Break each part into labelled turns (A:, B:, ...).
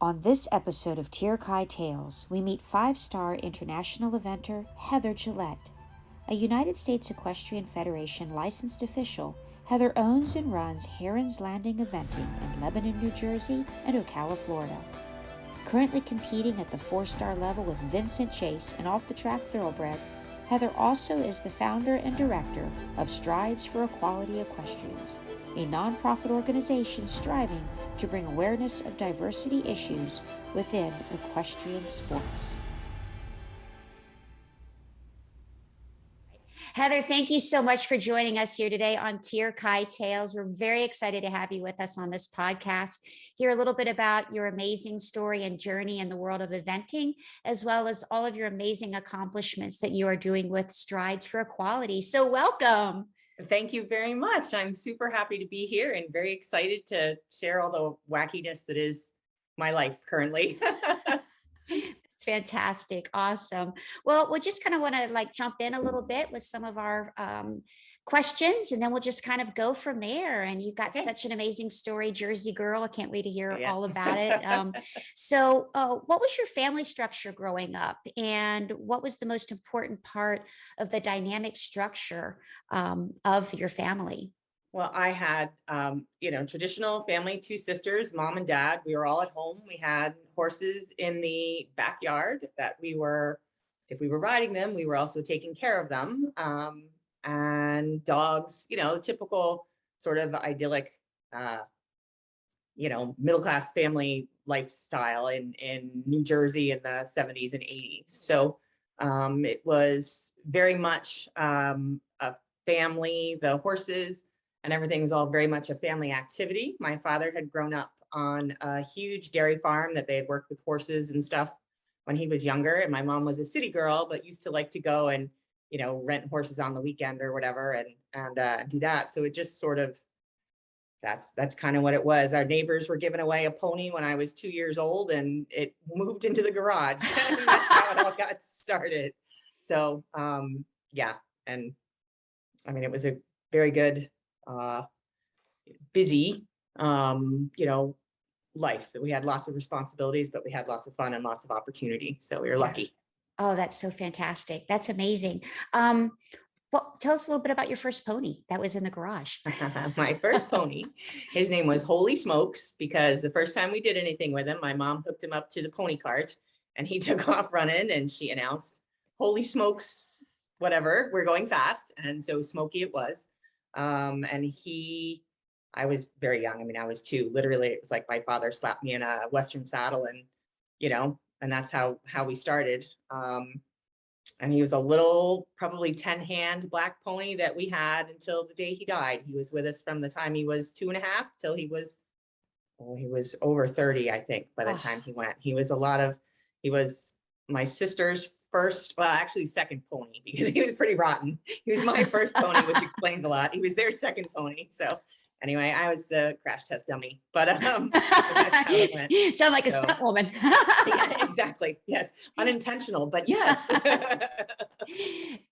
A: On this episode of Tir-Kai Tales, we meet five-star international eventer Heather Gillette. A United States Equestrian Federation licensed official, Heather owns and runs Heron's Landing Eventing in Lebanon, New Jersey and Ocala, Florida. Currently competing at the 4-star level with Vincent Chase and off-the-track thoroughbred, Heather also is the founder and director of Strides for Equality Equestrians, a nonprofit organization striving to bring awareness of diversity issues within equestrian sports. Heather, thank you so much for joining us here today on Tir-Kai Tales. We're very excited to have you with us on this podcast. Hear a little bit about your amazing story and journey in the world of eventing, as well as all of your amazing accomplishments that you are doing with Strides for Equality. So welcome.
B: Thank you very much. I'm super happy to be here and very excited to share all the wackiness that is my life currently.
A: It's fantastic. Awesome. Well, we'll just kind of want to jump in a little bit with some of our questions, and then we'll just kind of go from there. And you've got such an amazing story, Jersey girl. I can't wait to hear all about it. So what was your family structure growing up, and what was the most important part of the dynamic structure of your family?
B: Well, I had, traditional family, 2 sisters, mom and dad. We were all at home. We had horses in the backyard that if we were riding them, we were also taking care of them. And dogs, the typical sort of idyllic, middle-class family lifestyle in New Jersey in the 70s and 80s. So it was very much a family, the horses and everything was all very much a family activity. My father had grown up on a huge dairy farm that they had worked with horses and stuff when he was younger. And my mom was a city girl, but used to like to go and, rent horses on the weekend or whatever and do that. So it just sort of, that's kind of what it was. Our neighbors were giving away a pony when I was 2 years old, and it moved into the garage. And that's how it all got started. So, yeah. And I mean, it was a very good, busy, life that we had lots of responsibilities, but we had lots of fun and lots of opportunity. So we were lucky.
A: Oh, that's so fantastic. That's amazing. Well, tell us a little bit about your first pony that was in the garage.
B: My first pony, his name was Holy Smokes, because the first time we did anything with him, my mom hooked him up to the pony cart and he took off running, and she announced, "Holy smokes, whatever, we're going fast." And so Smokey it was. I was very young. I mean, I was 2. Literally, it was like my father slapped me in a Western saddle, and and that's how we started. And he was a little, probably 10-hand black pony that we had until the day he died. He was with us from the time he was 2.5 till he was over 30, I think, by the time he went. He was my sister's first, well, actually second pony, because he was pretty rotten. He was my first pony, which explains a lot. He was their second pony. So anyway, I was a crash test dummy, but that's how it went.
A: Sound like a stunt woman.
B: Yeah, exactly. Yes. Unintentional, but yes.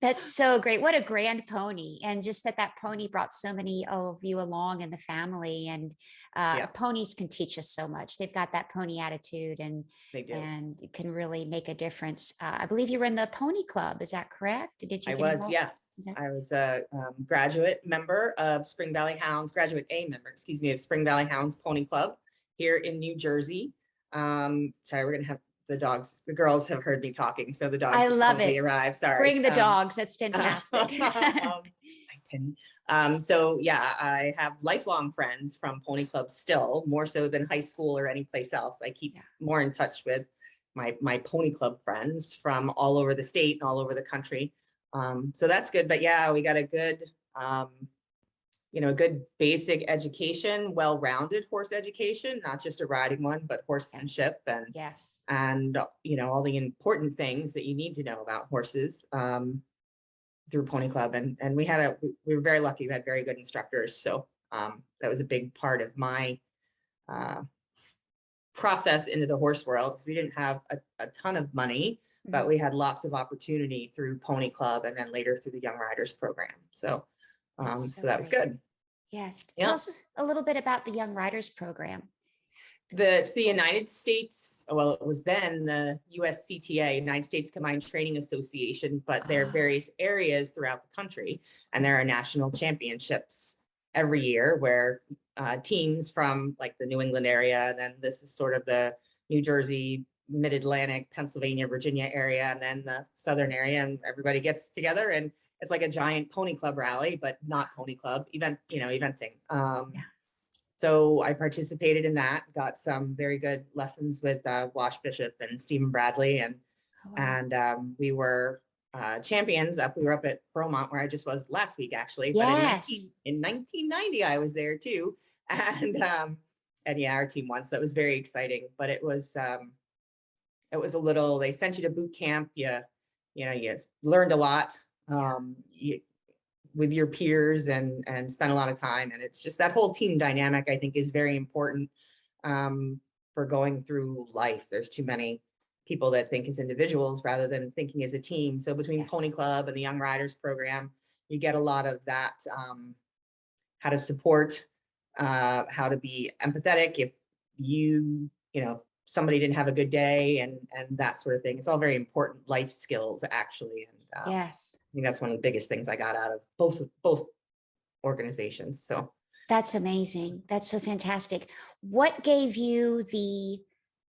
A: That's so great. What a grand pony. And just that pony brought so many of you along in the family. And ponies can teach us so much. They've got that pony attitude, and
B: they do.
A: And it can really make a difference. I believe you were in the pony club. Is that correct?
B: Did you? I was, yes. I was a graduate member of Spring Valley Hounds, graduate A member, excuse me, of Spring Valley Hounds Pony Club here in New Jersey. Sorry, we're going to have the dogs. The girls have heard me talking, so the dogs
A: I love it.
B: Arrive. Sorry.
A: Bring the dogs. That's fantastic.
B: So yeah, I have lifelong friends from Pony Club still, more so than high school or any place else. I keep more in touch with my Pony Club friends from all over the state and all over the country. So that's good. But yeah, we got a good, a good basic education, well-rounded horse education, not just a riding one, but horsemanship and all the important things that you need to know about horses through Pony Club. And we were very lucky. We had very good instructors. So that was a big part of my process into the horse world, because we didn't have a ton of money, but we had lots of opportunity through Pony Club and then later through the Young Riders program. So so that was good.
A: Yes. Tell us a little bit about the Young Riders program.
B: It's the United States, well, it was then the USCTA, United States Combined Training Association, but there are
A: Oh,
B: various areas throughout the country, and there are national championships every year where teams from like the New England area, and then this is sort of the New Jersey, Mid-Atlantic, Pennsylvania, Virginia area, and then the Southern area, and everybody gets together, and it's like a giant pony club rally, but not pony club event, eventing.
A: yeah.
B: So I participated in that, got some very good lessons with Wash Bishop and Stephen Bradley, and
A: Oh, wow.
B: and we were champions up. We were up at Bromont, where I just was last week, actually. But
A: Yes.
B: in 1990, I was there too, and yeah, our team won, so it was very exciting. But it was a little. They sent you to boot camp. You learned a lot. With your peers and spend a lot of time. And it's just that whole team dynamic, I think, is very important for going through life. There's too many people that think as individuals rather than thinking as a team. So between Pony
A: Yes.
B: Club and the Young Riders program, you get a lot of that, how to support, how to be empathetic if somebody didn't have a good day, and that sort of thing. It's all very important life skills, actually. And
A: Yes.
B: I think that's one of the biggest things I got out of both organizations. So
A: That's amazing. That's so fantastic. What gave you the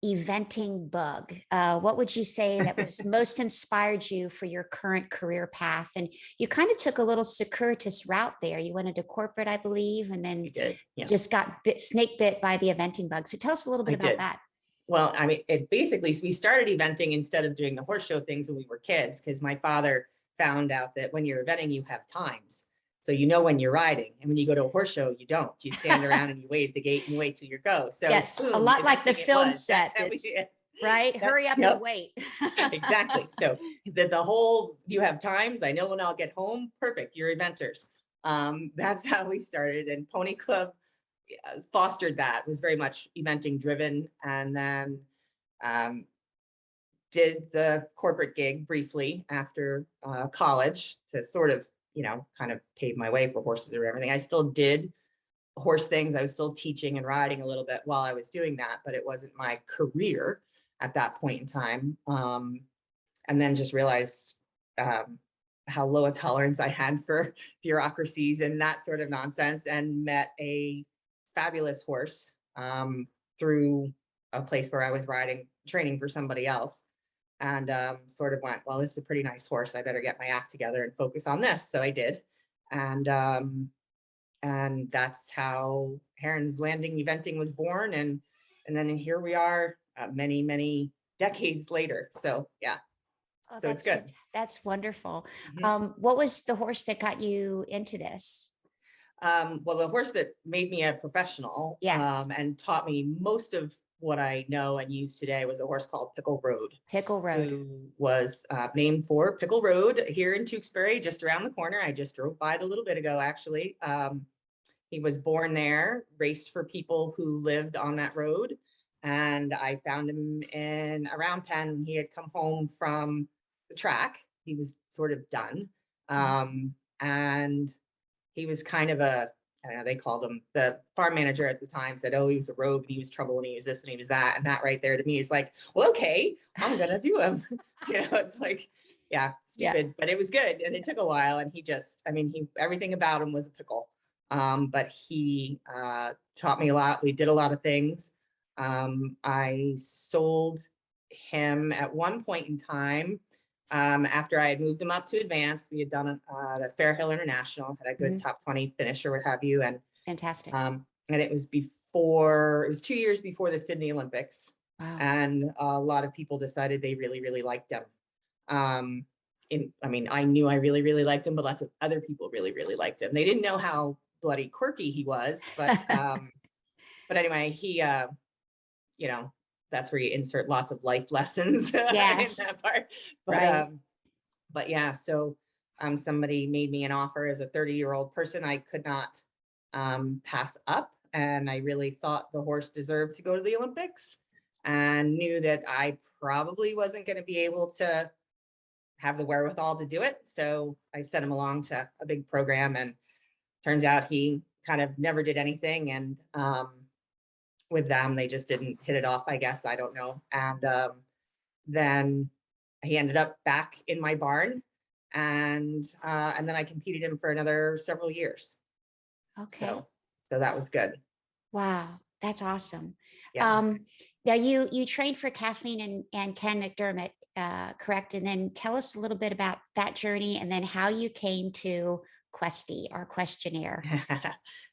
A: eventing bug? What would you say that was most inspired you for your current career path? And you kind of took a little circuitous route there. You went into corporate, I believe, and then
B: I did. Yeah,
A: just got snake bit by the eventing bug. So tell us a little bit
B: I
A: about
B: did.
A: that.
B: Well, I mean, it basically, we started eventing instead of doing the horse show things when we were kids, because my father found out that when you're eventing, you have times. So you know when you're riding, and when you go to a horse show, you don't. You stand around and you wait at the gate and you wait till you go. So
A: Yes, a
B: boom,
A: lot like the
B: eventing it
A: film
B: was. That's
A: set.
B: how we
A: It's
B: did.
A: right. Hurry up and
B: Yep.
A: wait.
B: Exactly. So the whole, you have times, I know when I'll get home. Perfect. You're eventers. That's how we started. And Pony Club fostered that, was very much eventing driven. And then um, did the corporate gig briefly after college to sort of, kind of pave my way for horses or everything. I still did horse things. I was still teaching and riding a little bit while I was doing that, but it wasn't my career at that point in time. And then just realized how low a tolerance I had for bureaucracies and that sort of nonsense, and met a fabulous horse through a place where I was training for somebody else, and sort of went, well, this is a pretty nice horse. I better get my act together and focus on this. So I did. And that's how Heron's Landing eventing was born. And then here we are many decades later. So yeah,
A: Oh,
B: so it's good.
A: that's wonderful.
B: Mhm.
A: What was the horse that got you into this?
B: Well, the horse that made me a professional
A: Yes,
B: and taught me most of what I know and use today was a horse called Pickle Road,
A: Pickle Road.
B: who was named for Pickle Road here in Tewksbury, just around the corner. I just drove by it a little bit ago, actually. He was born there, raced for people who lived on that road. And I found him in around Penn. He had come home from the track. He was sort of done. And he was kind of I don't know, they called him, the farm manager at the time said, oh, he was a rogue and he was trouble and he was this and he was that. And that right there to me is like, well, okay, I'm going to do him. It's like, yeah,
A: Yeah.
B: stupid, but it was good. And it took a while. And everything about him was a pickle. But he taught me a lot. We did a lot of things. I sold him at one point in time. After I had moved him up to advanced, we had done the Fair Hill International, had a good top 20 finish or what have you.
A: Fantastic.
B: And it was 2 years before the Sydney Olympics.
A: Wow.
B: And a lot of people decided they really, really liked him. I knew I really, really liked him, but lots of other people really, really liked him. They didn't know how bloody quirky he was, but anyway, he, that's where you insert lots of life lessons in
A: Yes.
B: that part. But
A: Right.
B: but yeah, so somebody made me an offer as a 30-year-old person I could not pass up, and I really thought the horse deserved to go to the Olympics, and knew that I probably wasn't going to be able to have the wherewithal to do it. So I sent him along to a big program, and turns out he kind of never did anything. And with them. They just didn't hit it off, I guess. I don't know. And then he ended up back in my barn, and then I competed him for another several years.
A: Okay.
B: So that was good.
A: Wow, that's awesome.
B: Yeah.
A: Um, Now you trained for Kathleen and Ken McDermott, correct? And then tell us a little bit about that journey and then how you came to Questy, our questionnaire.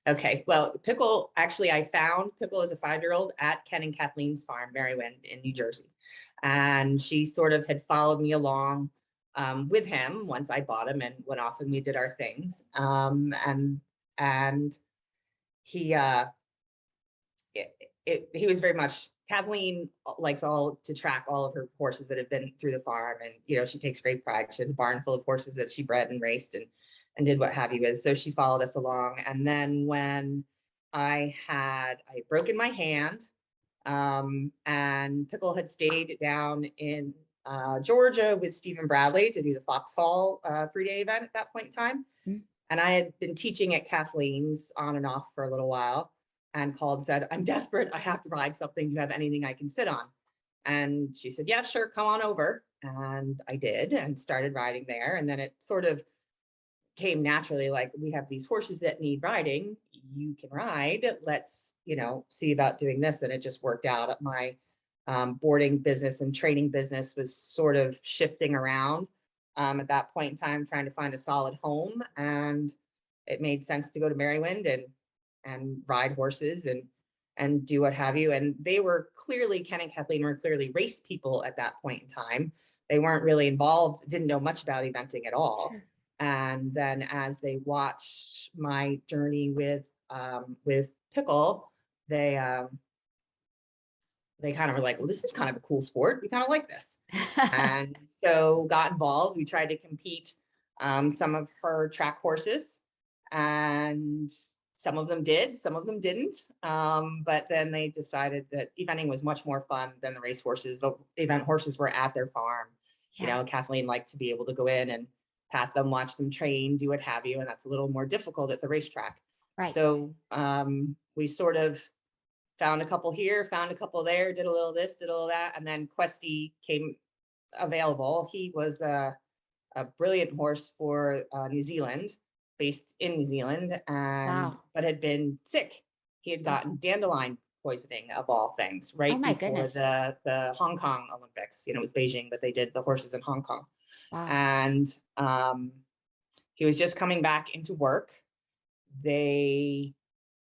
B: Okay. Well, Pickle, actually, I found Pickle as a 5-year-old at Ken and Kathleen's farm, Marywind in New Jersey. And she sort of had followed me along with him once I bought him and went off and we did our things. And he, he was very much, Kathleen likes all to track all of her horses that have been through the farm. And, she takes great pride. She has a barn full of horses that she bred and raced and did what have you with. So she followed us along. And then when I had broken my hand, and Pickle had stayed down in Georgia with Stephen Bradley to do the Foxhall 3-day event at that point in time.
A: Mm.
B: And I had been teaching at Kathleen's on and off for a little while and called and said, I'm desperate. I have to ride something. Do you have anything I can sit on? And she said, yeah, sure. Come on over. And I did and started riding there. And then it sort of came naturally, like, we have these horses that need riding. You can ride. Let's, see about doing this. And it just worked out. My boarding business and training business was sort of shifting around at that point in time, trying to find a solid home. And it made sense to go to Marywind and ride horses and do what have you. And they were clearly, Ken and Kathleen were clearly race people at that point in time. They weren't really involved, didn't know much about eventing at all.
A: Sure.
B: And then as they watched my journey with Pickle, they kind of were like, well, this is kind of a cool sport. We kind of like this. And so got involved. We tried to compete some of her track horses, and some of them did, some of them didn't. But then they decided that eventing was much more fun than the race horses. The event horses were at their farm.
A: Yeah.
B: Kathleen liked to be able to go in and pat them, watch them train, do what have you. And that's a little more difficult at the racetrack.
A: Right.
B: So we sort of found a couple here, found a couple there, did a little this, did a little that. And then Questy came available. He was a brilliant horse for New Zealand, based in New Zealand, and
A: Wow.
B: but had been sick. He had gotten dandelion poisoning of all things
A: Oh
B: right
A: my
B: before
A: goodness.
B: the Hong Kong Olympics. It was Beijing, but they did the horses in Hong Kong.
A: Wow.
B: And he was just coming back into work. They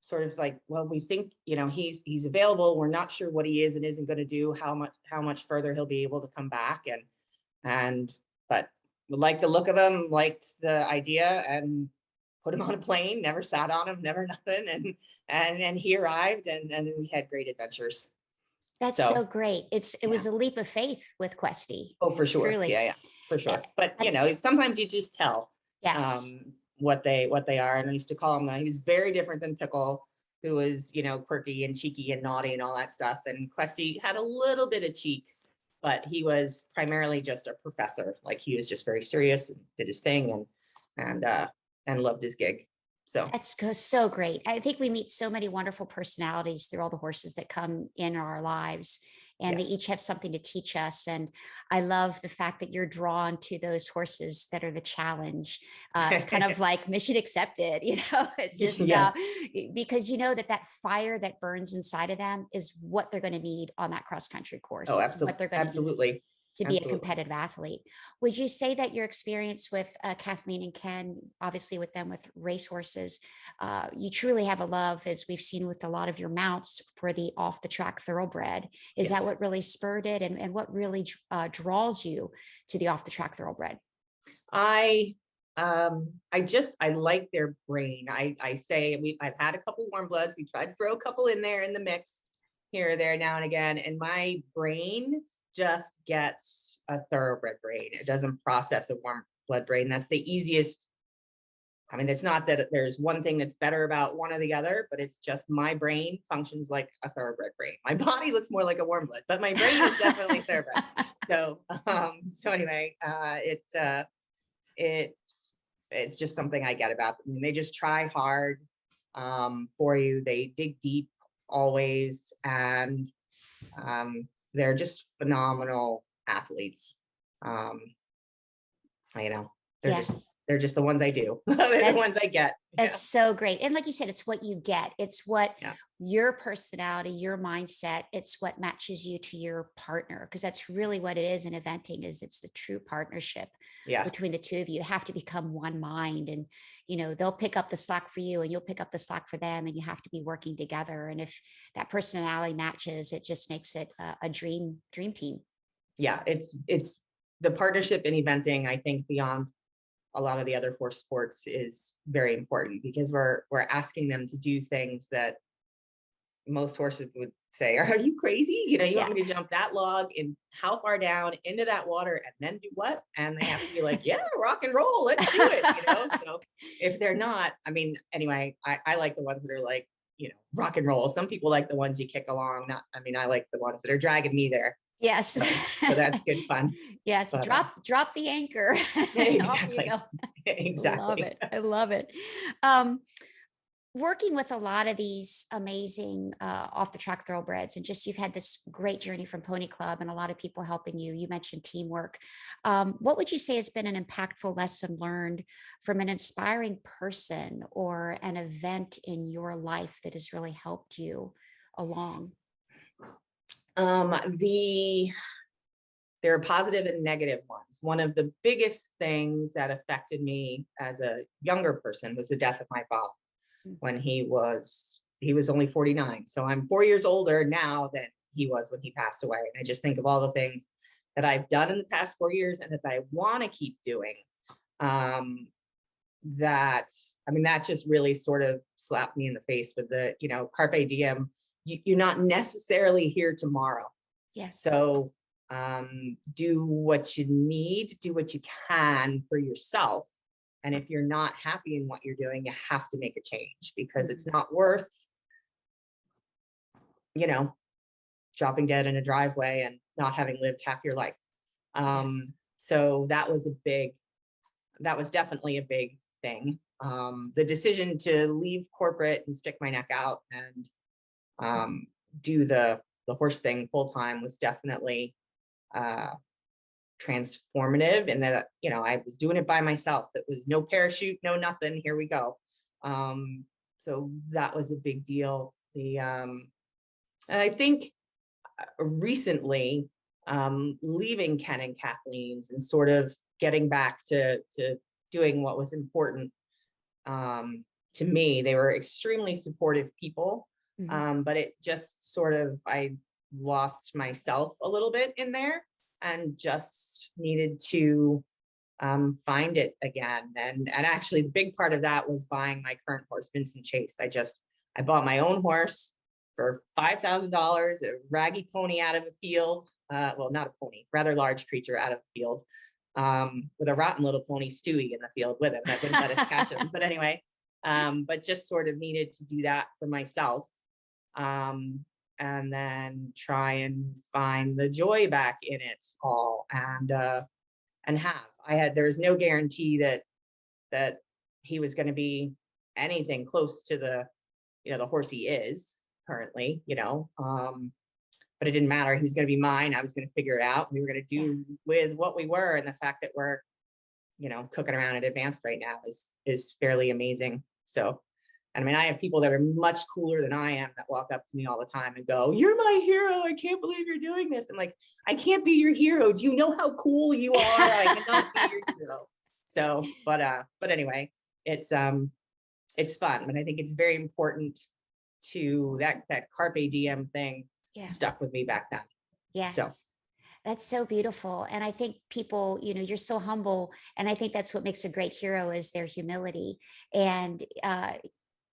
B: sort of like, well, we think, he's available. We're not sure what he is and isn't going to do, how much further he'll be able to come back. But liked the look of him, liked the idea, and put him on a plane, never sat on him, never nothing. And he arrived, and we had great adventures.
A: That's so great. It was a leap of faith with Questy.
B: Oh, for sure.
A: Truly.
B: Yeah, for sure. But
A: And-
B: sometimes you just tell
A: yes.
B: What they are. And I used to call him, he was very different than Pickle, who was, quirky and cheeky and naughty and all that stuff. And Questy had a little bit of cheek, but he was primarily just a professor. Like, he was just very serious and did his thing and loved his gig. So
A: That's so great. I think we meet so many wonderful personalities through all the horses that come in our lives, and they
B: yes.
A: each have something to teach us. And I love the fact that you're drawn to those horses that are the challenge. It's kind of like mission accepted, it's just
B: Yes.
A: because that fire that burns inside of them is what they're going to need on that cross country course.
B: Oh,
A: It's what they're going to need
B: absolutely.
A: to be a competitive athlete. Would you say that your experience with Kathleen and Ken, obviously with them with racehorses, you truly have a love, as we've seen with a lot of your mounts, for the off the track thoroughbred? Is that
B: Yes.
A: what really spurred it, and what really draws you to the off the track thoroughbred?
B: I like their brain. I've had a couple warm bloods. We tried to throw a couple in there in the mix here or there now and again, and my brain just gets a thoroughbred brain. It doesn't process a warm blood brain. That's the easiest. I mean, it's not that there's one thing that's better about one or the other, but it's just my brain functions like a thoroughbred brain. My body looks more like a warm blood, but my brain is definitely thoroughbred. So anyway, it's just something I get about them. They just try hard for you. They dig deep always. And they're just phenomenal athletes. Um, you know, they're just
A: Yes.
B: they're just the ones I do. They're the
A: That's
B: ones I get.
A: That's
B: Yeah.
A: so great. And like you said, it's what you get. It's what
B: Yeah.
A: your personality, your mindset, it's what matches you to your partner. Because that's really what it is in eventing, is it's the true partnership
B: Yeah.
A: between the two of you. You have to become one mind, and they'll pick up the slack for you and you'll pick up the slack for them, and you have to be working together. And if that personality matches, it just makes it a dream team.
B: Yeah. It's the partnership in eventing, I think, beyond a lot of the other four sports is very important, because we're asking them to do things that most horses would say, are you crazy? You
A: Yeah.
B: want me to jump that log and how far down into that water and then do what? And they have to be like, yeah, rock and roll, let's do it. So if they're not, I mean, anyway, I like the ones that are like, rock and roll. Some people like the ones you kick along. I like the ones that are dragging me there.
A: Yes.
B: So that's good fun.
A: Yeah, it's
B: But
A: drop the anchor. And off you
B: exactly.
A: go. Love
B: Exactly.
A: it. I love it. Um, Working with a lot of these amazing off the track thoroughbreds, and just you've had this great journey from Pony Club and a lot of people helping you. You mentioned teamwork. What would you say has been an impactful lesson learned from an inspiring person or an event in your life that has really helped you along?
B: The There are positive and negative ones. One of the biggest things that affected me as a younger person was the death of my father
A: Mm.
B: when he was only 49. So I'm 4 years older now than he was when he passed away. And I just think of all the things that I've done in the past 4 years and that I want to keep doing. Um, that just really sort of slapped me in the face with the, carpe diem. You're not necessarily here tomorrow.
A: Yes.
B: So do what you need, do what you can for yourself. And if you're not happy in what you're doing, you have to make a change, because it's not worth, you know, dropping dead in a driveway and not having lived half your life.
A: Yes.
B: So that was definitely a big thing. The decision to leave corporate and stick my neck out and do the horse thing full time was definitely uh, transformative, and that I was doing it by myself. It was no parachute, no nothing. Here we go. So that was a big deal. And I think recently, leaving Ken and Kathleen's and sort of getting back to doing what was important to me. They were extremely supportive people,
A: Mhm.
B: but it just sort of, I lost myself a little bit in there and just needed to find it again. And actually, the big part of that was buying my current horse, Vincent Chase. I bought my own horse for $5,000, a raggy pony out of a field. Well, not a pony, rather large creature out of a field, with a rotten little pony, Stewie, in the field with him that wouldn't let us catch him. But anyway, but just sort of needed to do that for myself. And then try and find the joy back in it all, and there's no guarantee that he was going to be anything close to the horse he is currently, but it didn't matter. He was going to be mine. I was going to figure it out. We were going to
A: Yeah.
B: do with what we were. And the fact that we're, cooking around at advanced right now is fairly amazing. So, I mean, I have people that are much cooler than I am that walk up to me all the time and go, "You're my hero. I can't believe you're doing this." I'm like, I can't be your hero. Do you know how cool you are? I cannot be your hero. So, but anyway, it's fun. But I think it's very important to that carpe diem thing
A: Yes.
B: stuck with me back then. So
A: Yes. That's so beautiful. And I think people, you're so humble. And I think that's what makes a great hero is their humility. And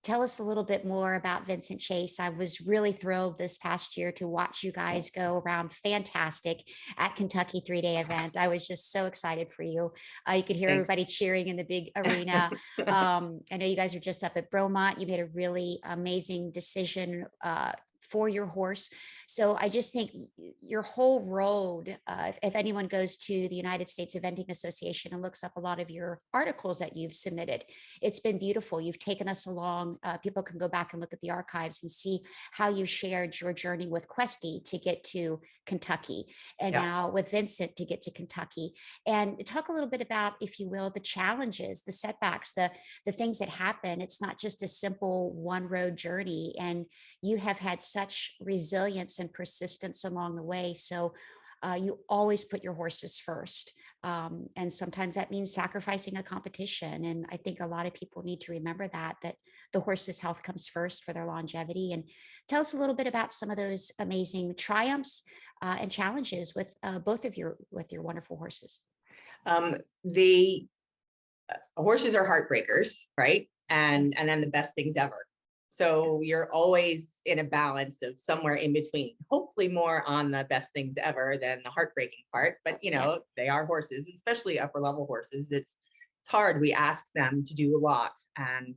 A: tell us a little bit more about Vincent Chase. I was really thrilled this past year to watch you guys go around fantastic at Kentucky 3-day event. I was just so excited for you. You could hear
B: thanks.
A: everybody cheering in the big arena. I know you guys are just up at Bromont. You made a really amazing decision for your horse. So I just think your whole road, if anyone goes to the United States Eventing Association and looks up a lot of your articles that you've submitted, it's been beautiful. You've taken us along. People can go back and look at the archives and see how you shared your journey with Questy to get to Kentucky, and
B: Yeah.
A: now with Vincent to get to Kentucky. And talk a little bit about, if you will, the challenges, the setbacks, the things that happen. It's not just a simple one road journey, and you have had such resilience and persistence along the way. So you always put your horses first. And sometimes that means sacrificing a competition. And I think a lot of people need to remember that the horse's health comes first for their longevity. And tell us a little bit about some of those amazing triumphs and challenges with both of with your wonderful horses.
B: The horses are heartbreakers, right? And then the best things ever. So
A: Yes.
B: you're always in a balance of somewhere in between, hopefully more on the best things ever than the heartbreaking part. But
A: Yeah.
B: they are horses, especially upper level horses. It's hard. We ask them to do a lot, and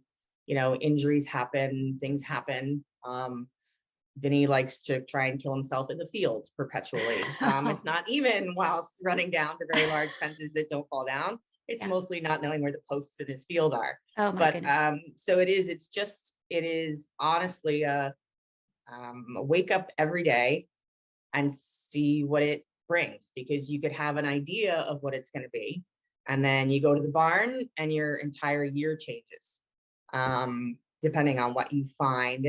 B: injuries happen, things happen. Vinny likes to try and kill himself in the fields perpetually. It's not even whilst running down the very large fences that don't fall down. It's
A: Yeah.
B: mostly not knowing where the posts in his field are.
A: Oh my
B: But
A: goodness.
B: so it is. It is honestly a wake up every day and see what it brings, because you could have an idea of what it's going to be, and then you go to the barn and your entire year changes, depending on what you find.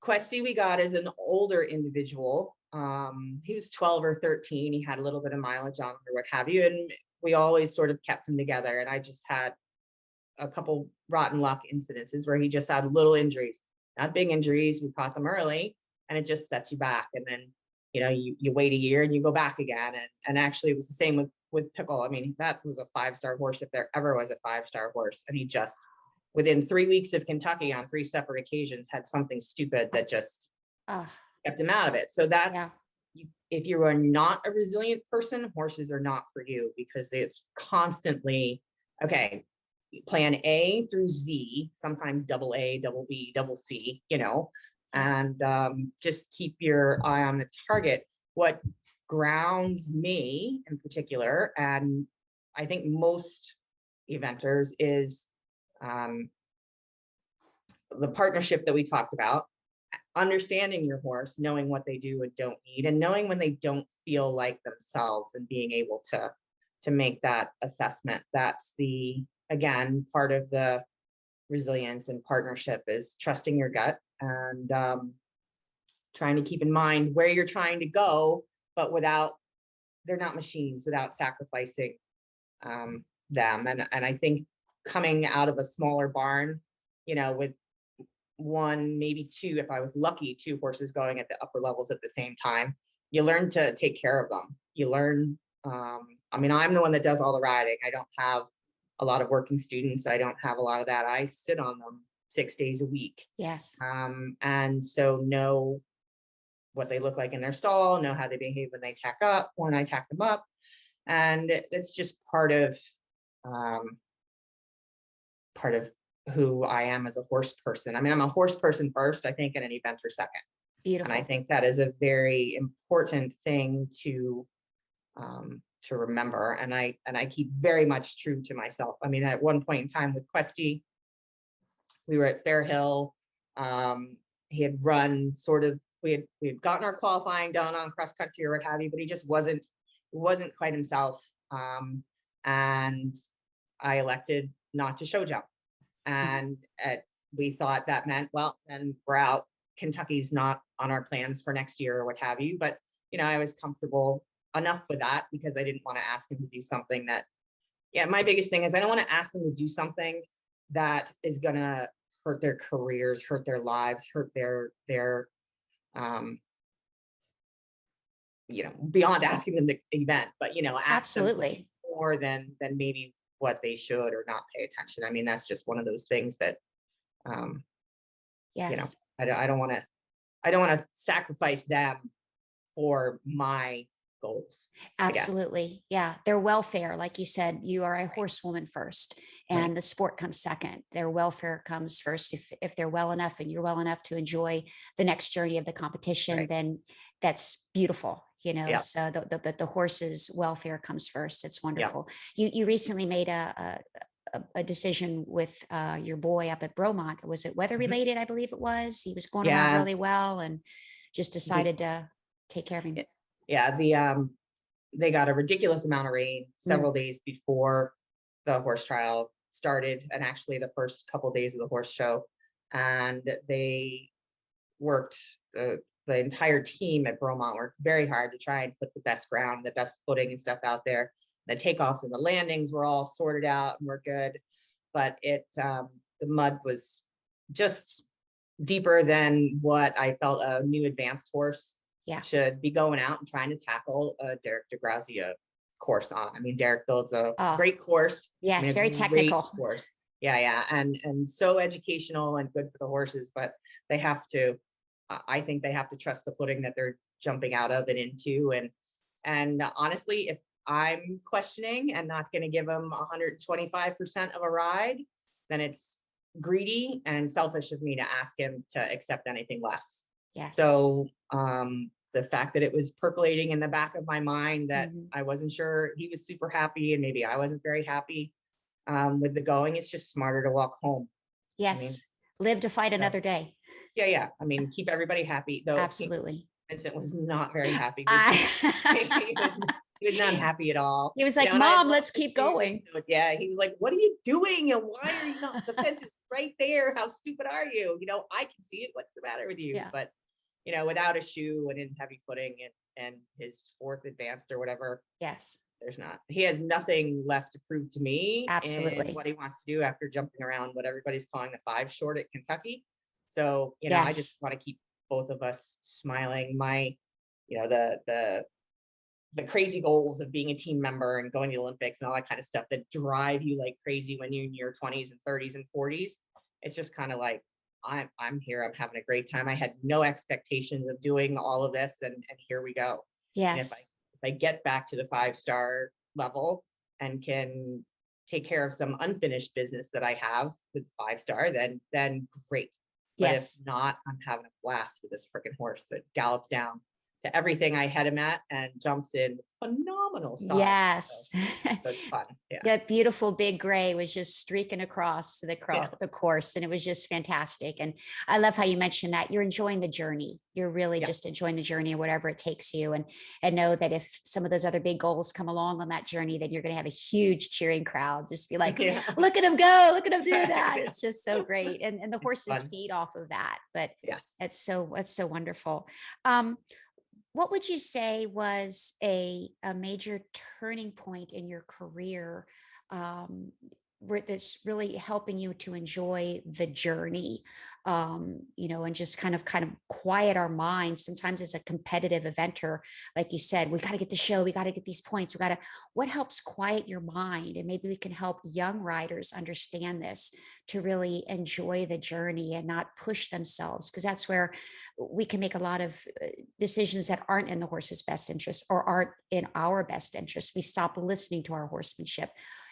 B: Questy we got as an older individual. He was 12 or 13. He had a little bit of mileage on him or what have you. And we always sort of kept him together. And I just had a couple rotten luck incidences where he just had little injuries, not big injuries. We caught them early, and it just sets you back. And then, you wait a year and you go back again. And actually it was the same with Pickle. I mean, that was a 5-star horse if there ever was a 5-star horse. And he just, within 3 weeks of Kentucky on 3 separate occasions, had something stupid that just
A: Oh,
B: kept him out of it. So
A: yeah.
B: if you are not a resilient person, horses are not for you, because it's constantly, okay, plan A through Z, sometimes double A, double B, double C,
A: Yes.
B: and just keep your eye on the target. What grounds me in particular, and I think most eventers, is the partnership that we talked about, understanding your horse, knowing what they do and don't need, and knowing when they don't feel like themselves, and being able to make that assessment. That's again, part of the resilience and partnership, is trusting your gut, and trying to keep in mind where you're trying to go, but they're not machines, without sacrificing them. And I think coming out of a smaller barn, with one, maybe two, if I was lucky, two horses going at the upper levels at the same time, you learn to take care of them. You learn, I mean, I'm the one that does all the riding. I don't have a lot of working students. I don't have a lot of that. I sit on them 6 days a week.
A: Yes.
B: And so know what they look like in their stall, know how they behave when they tack up, when I tack them up. And it's just part of who I am as a horse person. I mean, I'm a horse person first, I think, and an eventer second. And I
A: Beautiful.
B: think that is a very important thing to remember. And I keep very much true to myself. I mean, at one point in time with Questy, we were at Fair Hill. He had run sort of, we had gotten our qualifying done on cross country or what have you, but he just wasn't quite himself. And I elected not to show jump. And we thought that meant, well, then we're out. Kentucky's not on our plans for next year or what have you. But, I was comfortable enough with that, because I didn't want to ask him to do something that, my biggest thing is I don't want to ask them to do something that is going to hurt their careers, hurt their lives, hurt their beyond asking them to event, but, ask them to do
A: Absolutely.
B: more than maybe what they should, or not pay attention. I mean, that's just one of those things that, um,
A: Yes.
B: I don't want to sacrifice them for my goals, I guess.
A: Absolutely. Yeah. Their welfare, like you said, you are a horsewoman first. and
B: Right.
A: the sport comes second. Their welfare comes first. If they're well enough and you're well enough to enjoy the next journey of the competition,
B: Right.
A: then that's beautiful, you know.
B: Yeah.
A: So the horse's welfare comes first. It's
B: Yeah.
A: wonderful. You recently made a decision with your boy up at Bromont. Was it weather
B: Mhm.
A: related? I believe it was. He was going along
B: Yeah.
A: really well and just
B: The,
A: decided to take care of him.
B: yeah. They got a ridiculous amount of rain
A: Mm,
B: several days before the horse trial started, and actually the first couple days of the horse show. And they worked, the entire team at Bromont worked very hard to try and put the best ground, the best footing and stuff out there. The takeoffs and the landings were all sorted out and were good, but the mud was just deeper than what I felt a new advanced horse
A: yeah.
B: should be going out and trying to tackle a Derek DeGrazia course on. I mean, Derek builds a
A: Oh,
B: great course. I
A: yes.
B: mean,
A: Very
B: a great
A: technical.
B: course. Yeah, yeah, and so educational and good for the horses, but they have to. I think they have to trust the footing that they're jumping out of and into, and honestly, if I'm questioning and not going to give them 125% of a ride, then it's greedy and selfish of me to ask him to accept anything less.
A: Yes.
B: So the fact that it was percolating in the back of my mind that
A: Mhm.
B: I wasn't sure he was super happy and maybe I wasn't very happy with the going, it's just smarter to walk home. I mean,
A: Yes. Live to fight
B: so,
A: another day.
B: yeah, yeah. I mean, keep everybody happy. Though
A: Absolutely.
B: Vincent was not very happy with
A: I
B: he was not happy at all.
A: He was
B: You
A: like,
B: know, and I
A: Mom,
B: love
A: let's
B: the
A: keep
B: shoes.
A: going.
B: So yeah, he was like, "What are you doing? And why are you not? The fence is right there. How stupid are you? You know, I can see it. What's the matter with you?"
A: Yeah.
B: But you know, without a shoe and in heavy footing and his fourth advanced or whatever,
A: Yes.
B: there's not. He has nothing left to prove to me in
A: Absolutely.
B: what he wants to do after jumping around what everybody's calling the 5 short at Kentucky. So you know, I just
A: Yes.
B: want to keep both of us smiling. My, you know, the crazy goals of being a team member and going to the Olympics and all that kind of stuff that drive you like crazy when you're in your 20s and 30s and 40s. It's just kind of like, I'm here, I'm having a great time. I had no expectations of doing all of this, and here we go. And
A: Yes.
B: if I get back to the 5-star level and can take care of some unfinished business that I have with 5-star, then great. But if
A: Yes.
B: not, I'm having a blast with this freaking horse that gallops down to everything I had him at and jumps in phenomenal style. So,
A: Yes.
B: so it's fun. Yeah.
A: That beautiful big gray was just streaking across
B: Yeah.
A: the course, and it was just fantastic. And I love how you mentioned that you're enjoying the journey. You're really
B: Yeah.
A: just enjoying the journey, whatever it takes you, and know that if some of those other big goals come along on that journey, then you're going to have a huge cheering crowd. Just be like,
B: Yeah.
A: look at him go, look at him do that.
B: Yeah.
A: It's just so great, and the
B: It's
A: horses
B: fun.
A: feed off of that. But
B: Yes.
A: it's so wonderful. Um, what would you say was a major turning point in your career, um, where that's really helping you to enjoy the journey, you know, and just kind of quiet our minds? Sometimes as a competitive eventer, like you said, we got to get the show, we got to get these points, we got to, what helps quiet your mind? And maybe we can help young riders understand this, to really enjoy the journey and not push themselves, because that's where we can make a lot of decisions that aren't in the horse's best interest or aren't in our best interest. We stop listening to our horsemanship.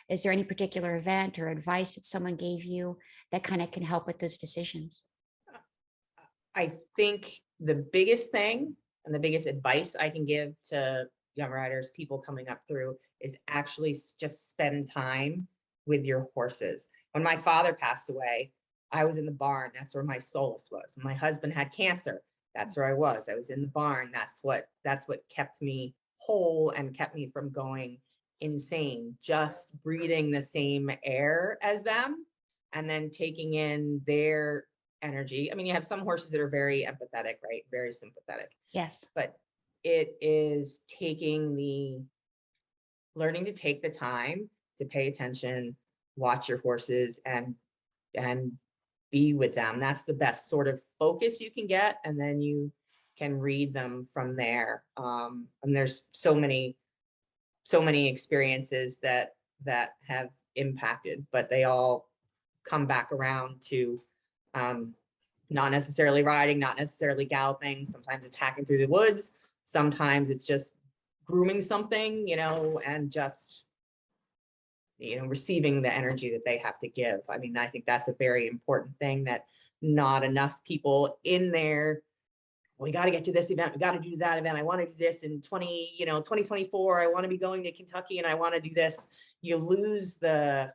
A: Is there any particular event or advice that someone gave you that kind of can help with those decisions?
B: I think the biggest thing and the biggest advice I can give to young riders, people coming up through, is actually just spend time with your horses. When my father passed away, I was in the barn. That's where my solace was. When my husband had cancer, that's where I was. I was in the barn. That's what kept me whole and kept me from going insane. Just breathing the same air as them and then taking in their energy. I mean, you have some horses that are very empathetic, right? Very sympathetic,
A: Yes.
B: but it is learning to take the time to pay attention, watch your horses and be with them. That's the best sort of focus you can get. And then you can read them from there. And there's so many experiences that have impacted, but they all come back around to um, not necessarily riding, not necessarily galloping. Sometimes it's hacking through the woods. Sometimes it's just grooming something, you know, and just receiving the energy that they have to give. I mean, I think that's a very important thing that not enough people in there. We got to get to this event. We got to do that event. I want to do this in 2024. I want to be going to Kentucky and I want to do this. You lose the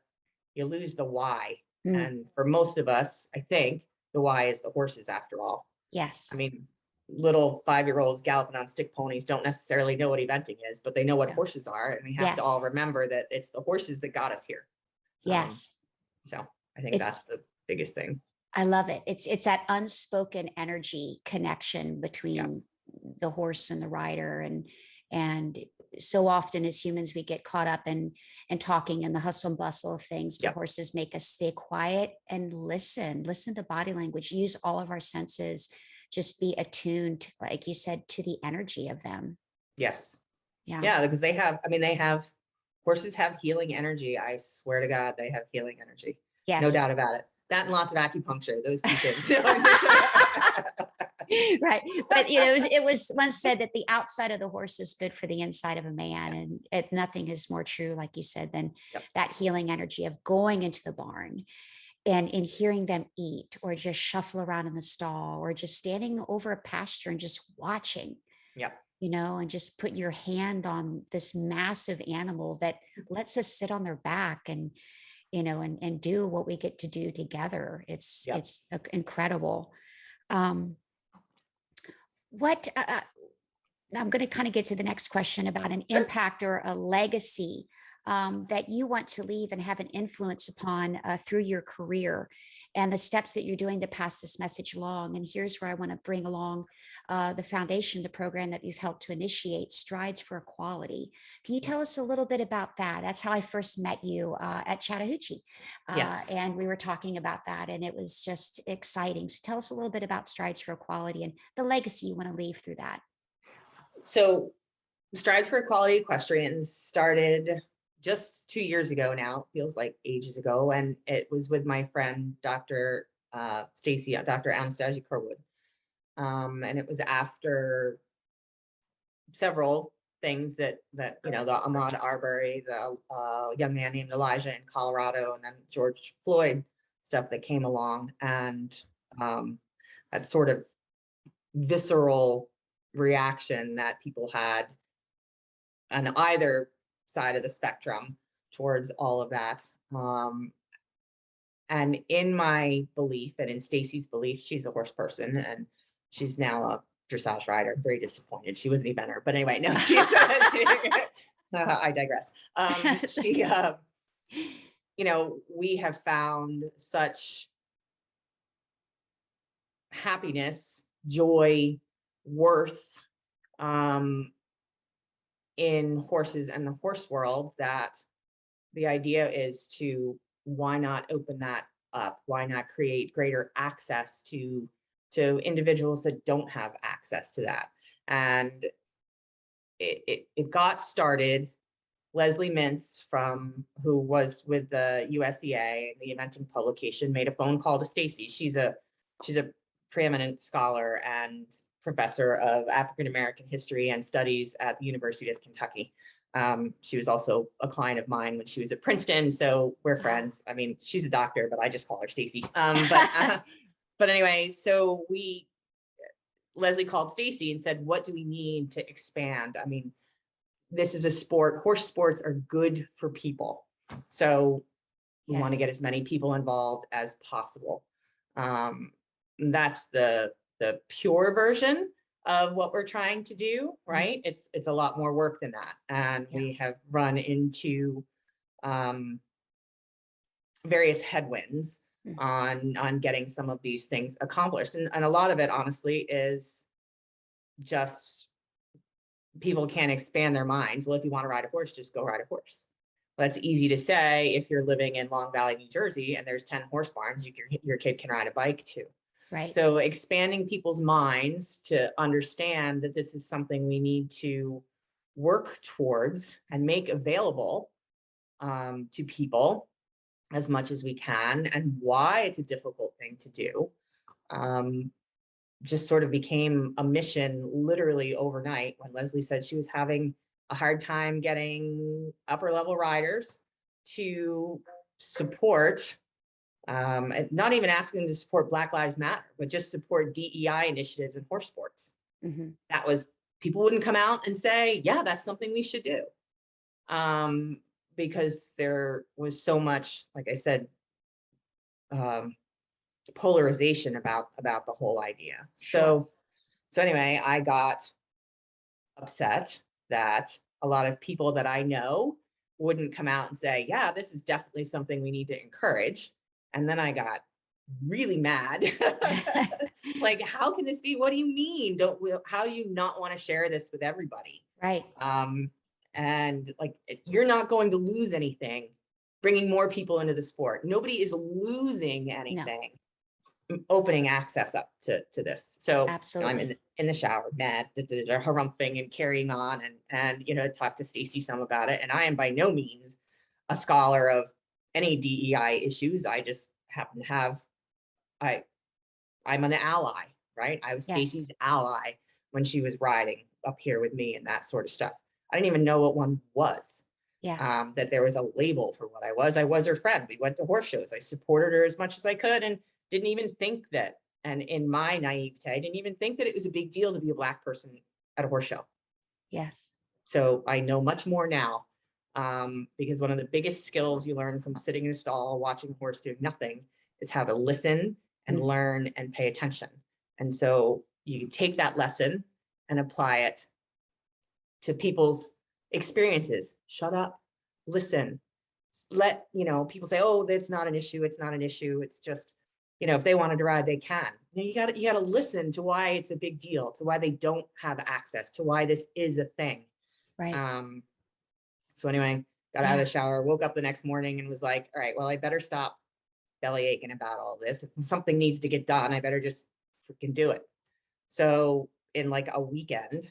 B: why. And for most of us, I think the why is the horses after all.
A: Yes.
B: I mean, little 5-year-olds galloping on stick ponies don't necessarily know what eventing is, but they know what horses are. And we have to all remember that it's the horses that got us here.
A: Yes.
B: So I think that's the biggest thing.
A: I love it. It's that unspoken energy connection between the horse and the rider. And so often as humans, we get caught up in talking in the hustle and bustle of things, but horses make us stay quiet and listen to body language, use all of our senses, just be attuned, like you said, to the energy of them.
B: Yes. Yeah, because horses have healing energy. I swear to God, they have healing energy.
A: Yes.
B: No doubt about it. That and lots of acupuncture, those two things.
A: Right. But it was once said that the outside of the horse is good for the inside of a man. And nothing is more true, like you said, than that healing energy of going into the barn and in hearing them eat, or just shuffle around in the stall, or just standing over a pasture and just watching. And just put your hand on this massive animal that lets us sit on their back and do what we get to do together. It's incredible. What I'm going to kind of get to the next question about an impact or a legacy that you want to leave and have an influence upon through your career, and the steps that you're doing to pass this message along. And here's where I want to bring along the foundation, the program that you've helped to initiate, Strides for Equality. Can you tell us a little bit about that? That's how I first met you at Chattahoochee. And we were talking about that, and it was just exciting. So tell us a little bit about Strides for Equality and the legacy you want to leave through that.
B: So Strides for Equality Equestrians started just 2 years ago now, feels like ages ago. And it was with my friend, Dr. Dr. Anastasia Kerwood. And it was after several things that the Ahmaud Arbery, the young man named Elijah in Colorado, and then George Floyd stuff that came along. And that sort of visceral reaction that people had on either side of the spectrum towards all of that. And in my belief, and in Stacy's belief, she's a horse person, and she's now a dressage rider. I'm very disappointed. She was an eventer, but anyway, no, she's. I digress. We have found such happiness, joy, worth in horses and the horse world, that the idea is to, why not open that up? Why not create greater access to individuals that don't have access to that? And it got started. Leslie Mintz, who was with the USEA, the Eventing publication, made a phone call to Stacy. She's a preeminent scholar and professor of African American history and studies at the University of Kentucky. She was also a client of mine when she was at Princeton, so we're friends. I mean, she's a doctor, but I just call her Stacy. But anyway, so Leslie called Stacy and said, "What do we need to expand? I mean, this is a sport. Horse sports are good for people, so we want to get as many people involved as possible." That's the pure version of what we're trying to do, right? It's a lot more work than that. And we have run into various headwinds on getting some of these things accomplished. And a lot of it, honestly, is just people can't expand their minds. Well, if you want to ride a horse, just go ride a horse. Well, that's easy to say if you're living in Long Valley, New Jersey, and there's 10 horse barns, your kid can ride a bike too.
A: Right.
B: So expanding people's minds to understand that this is something we need to work towards and make available to people as much as we can, and why it's a difficult thing to do, just sort of became a mission literally overnight when Leslie said she was having a hard time getting upper level riders to support, not even asking them to support Black Lives Matter, but just support DEI initiatives in horse sports. That was, people wouldn't come out and say, yeah, that's something we should do. Because there was so much, like I said, polarization about the whole idea.
A: Sure.
B: So anyway, I got upset that a lot of people that I know wouldn't come out and say, yeah, this is definitely something we need to encourage. And then I got really mad. Like, how can this be? What do you mean? How do you not want to share this with everybody?
A: Right.
B: And like, you're not going to lose anything bringing more people into the sport. Nobody is losing anything. No. Opening access up to this. So
A: absolutely.
B: I'm in the shower, mad, harumphing and carrying on, and talk to Stacy some about it. And I am by no means a scholar of any DEI issues. I just happen to have, I'm an ally, right? I was Stacy's ally when she was riding up here with me and that sort of stuff. I didn't even know what one was. Yeah. That there was a label for what I was. I was her friend. We went to horse shows. I supported her as much as I could, and didn't even think that, and in my naivete, I didn't even think that it was a big deal to be a Black person at a horse show.
A: Yes.
B: So I know much more now, because one of the biggest skills you learn from sitting in a stall, watching a horse doing nothing, is how to listen and learn and pay attention. And so you can take that lesson and apply it to people's experiences. Shut up, listen, let, people say, oh, that's not an issue. It's not an issue. It's just, if they wanted to ride, they can. You got to listen to why it's a big deal, to why they don't have access, to why this is a thing.
A: Right.
B: So anyway, got out of the shower, woke up the next morning and was like, all right, well, I better stop belly aching about all this. If something needs to get done, I better just freaking do it. So in like a weekend,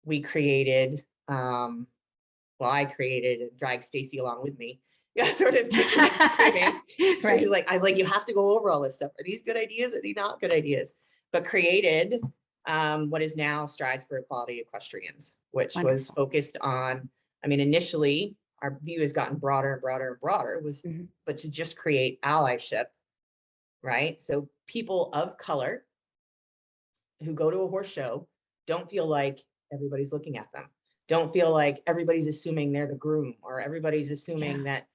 B: we created, I created and dragged Stacy along with me. Yeah, sort of kicking and screaming. Right. She's like, I'm like, you have to go over all this stuff. Are these good ideas? Are these not good ideas? But created what is now Strides for Equality Equestrians, which was focused on, initially our view has gotten broader and broader and broader, but to just create allyship, right? So people of color who go to a horse show don't feel like everybody's looking at them. Don't feel like everybody's assuming they're the groom, or everybody's assuming that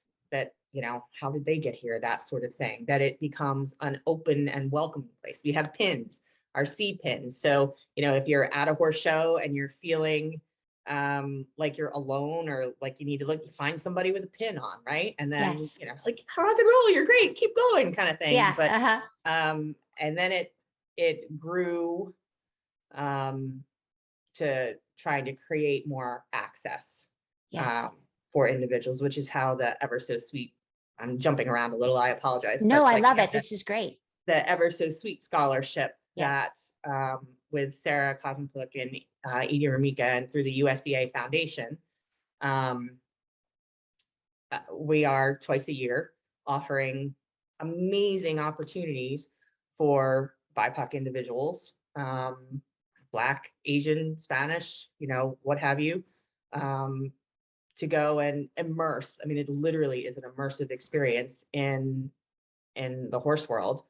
B: how did they get here? That sort of thing, that it becomes an open and welcoming place. We have pins, our C pins. So, if you're at a horse show and you're feeling like you're alone, or like you need to look, you find somebody with a pin on, right? And then, like, rock and roll, you're great, keep going, kind of thing. Yeah. But, and then it grew to trying to create more access for individuals, which is how the Ever So Sweet, I'm jumping around a little, I apologize.
A: No, I love it. This is great.
B: The Ever So Sweet scholarship that with Sarah Kosmpluk and Edie Ramika, and through the USEA Foundation, we are twice a year offering amazing opportunities for BIPOC individuals, Black, Asian, Spanish, what have you, to go and immerse. It literally is an immersive experience in the horse world.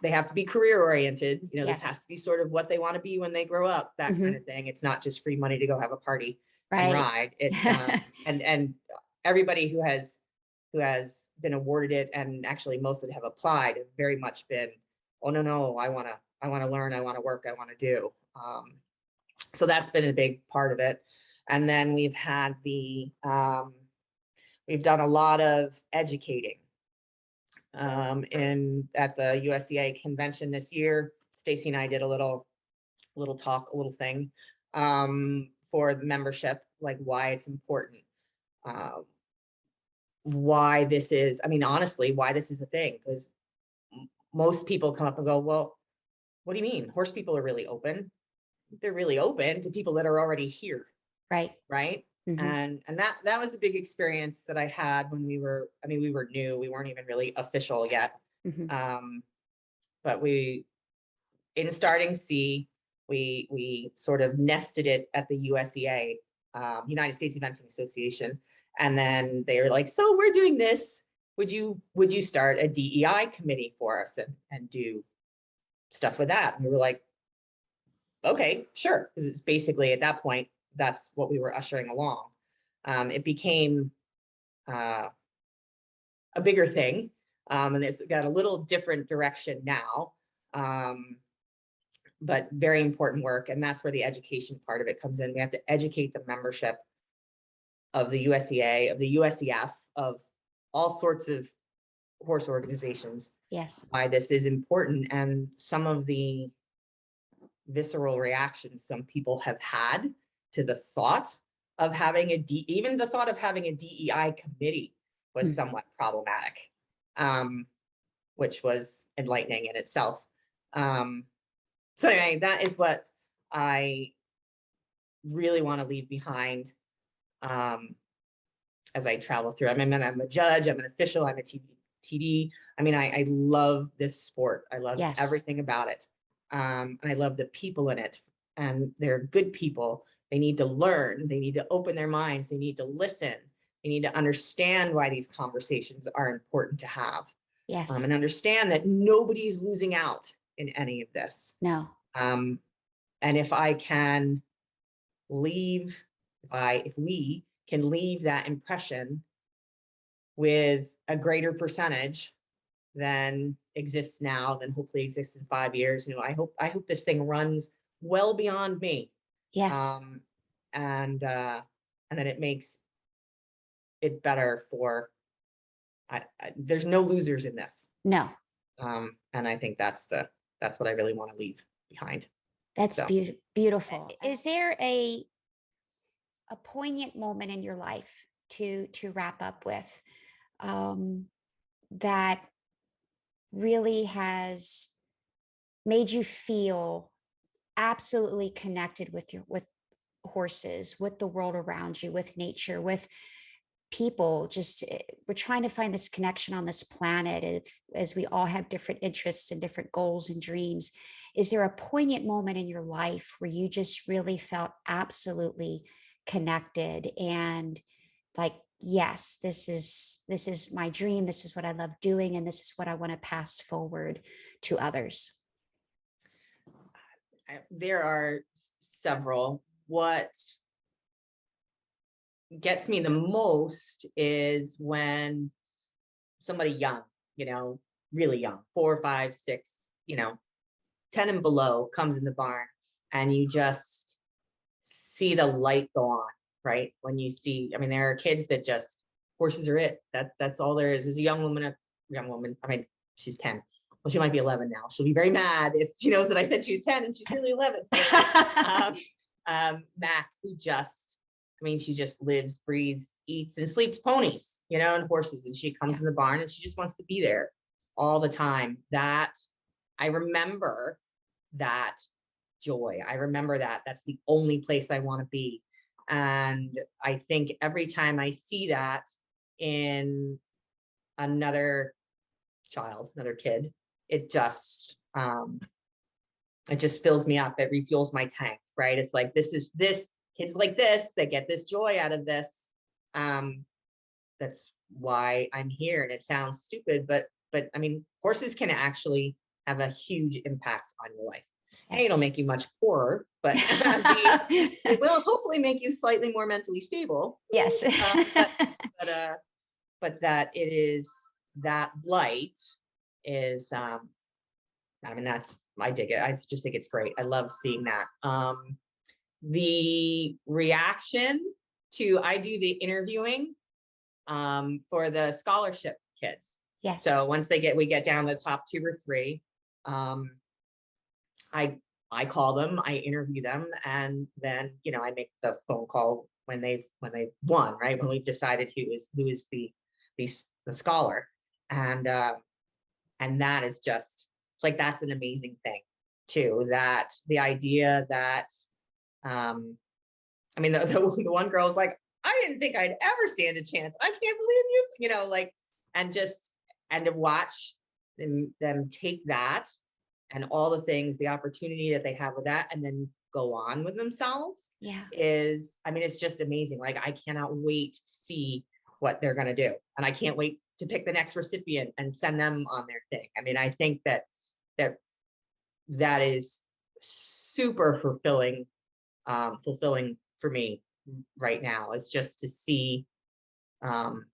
B: They have to be career oriented. This has to be sort of what they want to be when they grow up, that kind of thing. It's not just free money to go have a party and ride. It's and everybody who has been awarded it, and actually most that have applied, have very much been, oh no, I want to learn, I want to work, I want to do. So that's been a big part of it. And then we've had we've done a lot of educating at the USEA convention this year. Stacy and I did a little talk, a little thing for the membership, like why it's important, why this is, honestly, why this is a thing. Because most people come up and go, well, what do you mean? Horse people are really open. They're really open to people that are already here. Right. And that was a big experience that I had when we were new, we weren't even really official yet. But in starting C, we sort of nested it at the USEA, United States Eventing Association, And then they were like, so we're doing this. Would you start a DEI committee for us and do stuff with that? And we were like, okay, sure. Because it's basically at that point, that's what we were ushering along. It became a bigger thing. And it's got a little different direction now. But very important work. And that's where the education part of it comes in. We have to educate the membership of the USEA, of the USEF, of all sorts of horse organizations.
A: Yes.
B: Why this is important, and some of the visceral reactions some people have had to the thought of having even the thought of having a DEI committee was somewhat problematic, which was enlightening in itself. So anyway, that is what I really want to leave behind as I travel through. I mean, I'm a judge, I'm an official, I'm a TD. I mean, I love this sport. I love everything about it. And I love the people in it. And they're good people. They need to learn. They need to open their minds. They need to listen. They need to understand why these conversations are important to have.
A: Yes.
B: And understand that nobody's losing out in any of this.
A: No.
B: And if I can leave, if we can leave that impression with a greater percentage than exists now, than hopefully exists in 5 years. I hope this thing runs well beyond me.
A: Yes.
B: And then it makes it better for, there's no losers in this.
A: No.
B: And I think that's what I really want to leave behind.
A: That's beautiful. Is there a poignant moment in your life to wrap up with, that really has made you feel absolutely connected with horses, with the world around you, with nature, with people? Just we're trying to find this connection on this planet, as we all have different interests and different goals and dreams. Is there a poignant moment in your life where you just really felt absolutely connected and like, yes, this is my dream, this is what I love doing, and this is what I want to pass forward to others?
B: There are several. What gets me the most is when somebody young, really young, 4, 5, 6, 10 and below comes in the barn, and you just see the light go on, right? When you see, I mean, there are kids that just, horses are it. That's all there is. There's a young woman, I mean, she's 10. Well, she might be 11 now. She'll be very mad if she knows that I said she was 10 and she's really 11. Mac, who just, I mean, she just lives, breathes, eats, and sleeps ponies, and horses. And she comes in the barn and she just wants to be there all the time. That, I remember that joy. I remember that. That's the only place I want to be. And I think every time I see that in another child, another kid, it just fills me up. It refuels my tank, right? It's like, this kids like this, they get this joy out of this. That's why I'm here. And it sounds stupid, but I mean, horses can actually have a huge impact on your life. Yes. It'll make you much poorer, but it will hopefully make you slightly more mentally stable.
A: Yes.
B: But that it is, that light is, I mean, I dig it. I just think it's great. I love seeing that. The reaction to, I do the interviewing for the scholarship kids.
A: Yes.
B: So once we get down the top 2 or 3, I call them, I interview them, and then, I make the phone call when they've won, right? When we've decided who is the scholar. And that is just like, that's an amazing thing too, that the idea that, I mean, the one girl was like, I didn't think I'd ever stand a chance. I can't believe you, like, and to watch them take that and all the things, the opportunity that they have with that, and then go on with themselves
A: Yeah.
B: is, I mean, it's just amazing. Like, I cannot wait to see what they're going to do. And I can't wait to pick the next recipient and send them on their thing. I mean, I think that is super fulfilling for me right now, is just to see um,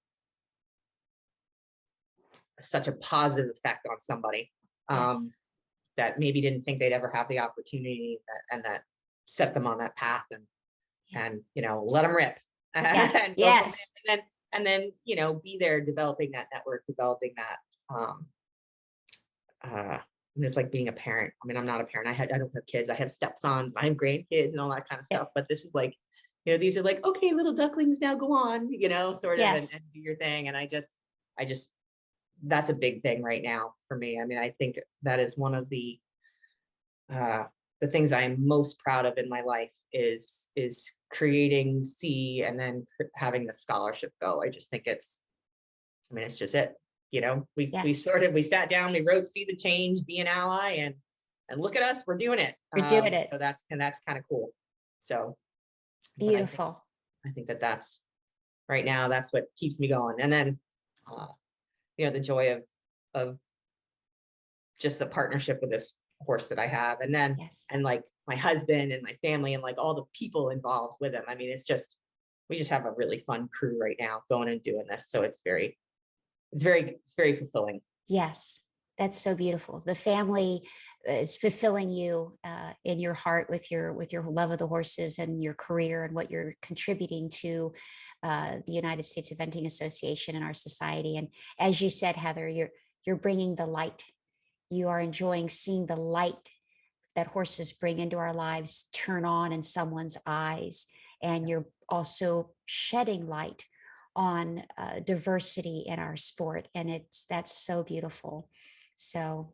B: such a positive effect on somebody
A: Yes.
B: that maybe didn't think they'd ever have the opportunity, and that set them on that path,
A: Yeah.
B: and let them rip
A: Yes.
B: and go from
A: Yes.
B: there. And then be there, developing that network, developing that I mean, it's like being a parent. I mean, I'm not a parent. I don't have kids. I have stepsons, I have grandkids and all that kind of
A: Yeah.
B: stuff. But this is like, these are like, okay, little ducklings, now go on, sort of, and
A: Yes.
B: do your thing. And I just, that's a big thing right now for me. I mean, I think that is one of uh, the things I am most proud of in my life is creating C, and then having the scholarship go. I just think I mean, it's just it.
A: Yes.
B: We sat down, we wrote "See the Change, Be an Ally," and look at us, we're doing it.
A: We're doing it.
B: So that's kind of cool. So, but
A: Beautiful.
B: I think that's right now, that's what keeps me going. And then, uh, the joy of just the partnership with this horse that I have, and then
A: Yes.
B: and like my husband and my family and like all the people involved with him. I mean, we just have a really fun crew right now going and doing this. So it's very fulfilling.
A: Yes, that's so beautiful. The family is fulfilling you in your heart with your love of the horses and your career and what you're contributing to the United States Eventing Association and our society. And as you said, Heather, you're bringing the light. You are enjoying seeing the light that horses bring into our lives turn on in someone's eyes, and you're also shedding light on diversity in our sport, and that's so beautiful. So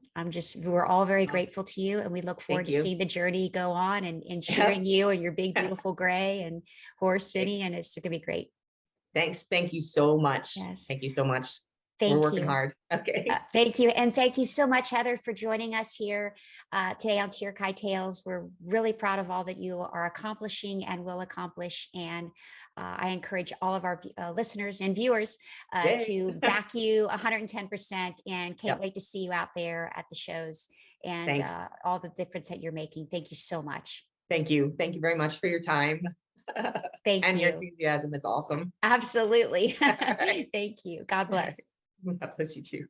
A: we're all very
B: Oh,
A: grateful to you, and we look forward
B: thank
A: to
B: you.
A: seeing the journey go on, and cheering
B: Yep.
A: you and your big beautiful gray and horse Vinny, and it's gonna be great.
B: Thanks. Thank you so much.
A: Yes,
B: Thank you so much. We're
A: thank
B: working
A: you.
B: hard. Okay.
A: Thank you. And thank you so much, Heather, for joining us here today on Tir-Kai Tales. We're really proud of all that you are accomplishing and will accomplish. And I encourage all of our listeners and viewers
B: Yay.
A: to back you 110%, and can't
B: Yep.
A: wait to see you out there at the shows and
B: Thanks.
A: all the difference that you're making. Thank you so much.
B: Thank you. Thank you very much for your time
A: Thank
B: and your
A: you.
B: enthusiasm. It's awesome.
A: Absolutely.
B: All right.
A: Thank you. God
B: All right.
A: bless.
B: God bless you too.